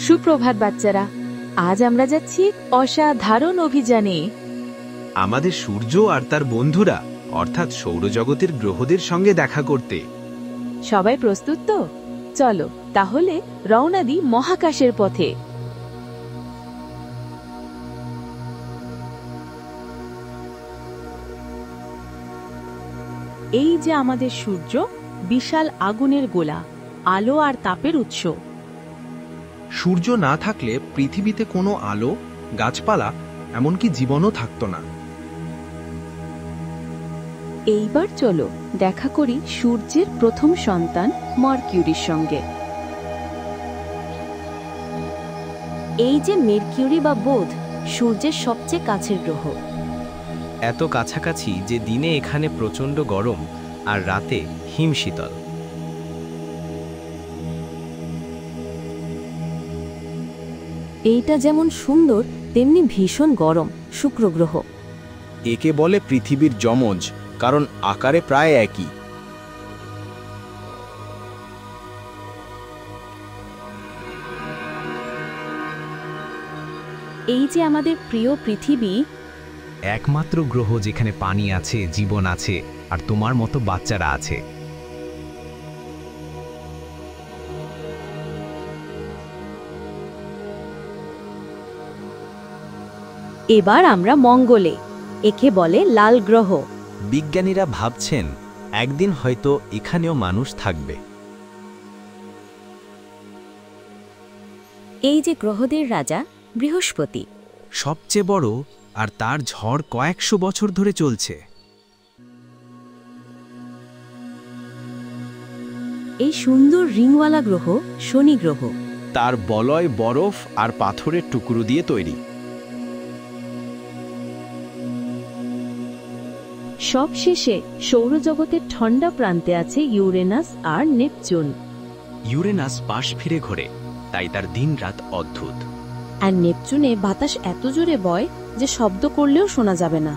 সুপ্রভাত বাচ্চারা, আজ আমরা যাচ্ছি অসাধারণ অভিযানে। আমাদের সূর্য আর তার বন্ধুরা অর্থাৎ সৌরজগতের গ্রহদের সঙ্গে দেখা করতে। সবাই প্রস্তুত তো? চলো তাহলে রওনা দিই মহাকাশের পথে। এই যে আমাদের সূর্য, বিশাল আগুনের গোলা, আলো আর তাপের উৎস। সূর্য না থাকলে পৃথিবীতে কোনো আলো, গাছপালা, এমনকি জীবনও থাকতো না। এইবার চলো দেখা করি সূর্যের প্রথম সন্তান মার্কিউরির সঙ্গে। এই যে মেরকিউরি বা বুধ, সূর্যের সবচেয়ে কাছের গ্রহ। এত কাছাকাছি যে দিনে এখানে প্রচণ্ড গরম আর রাতে হিমশীতল। এইটা যেমন সুন্দর তেমনি ভীষণ গরম শুক্র গ্রহ। একে বলে পৃথিবীর যমজ, কারণ আকারে প্রায় একই। এই যে আমাদের প্রিয় পৃথিবী, একমাত্র গ্রহ যেখানে পানি আছে, জীবন আছে, আর তোমার মতো বাচ্চারা আছে। এবার আমরা মঙ্গলে, একে বলে লাল গ্রহ। বিজ্ঞানীরা ভাবছেন একদিন হয়তো এখানেও মানুষ থাকবে। এই যে গ্রহদের রাজা বৃহস্পতি, সবচেয়ে বড়, আর তার ঝড় কয়েকশো বছর ধরে চলছে। এই সুন্দর রিংওয়ালা গ্রহ শনি গ্রহ। তার বলয় বরফ আর পাথরের টুকরো দিয়ে তৈরি। সবশেষে সৌরজগতের ঠান্ডা প্রান্তে আছে ইউরেনাস আর নেপচুন। ইউরেনাস পাশ ফিরে ঘোরে, তাই তার দিন-রাত অদ্ভুত। আর নেপচুনে বাতাস এত জোরে বয় যে শব্দ করলেও শোনা যাবে না।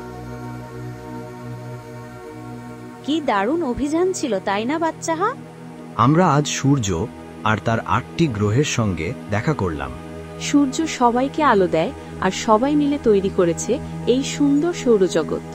কি দারুণ অভিযান ছিল, তাই না বাচ্চারা? আমরা আজ সূর্য আর তার 8টি গ্রহের সঙ্গে দেখা করলাম। সূর্য সবাইকে আলো দেয় আর সবাই মিলে তৈরি করেছে এই সুন্দর সৌরজগৎ।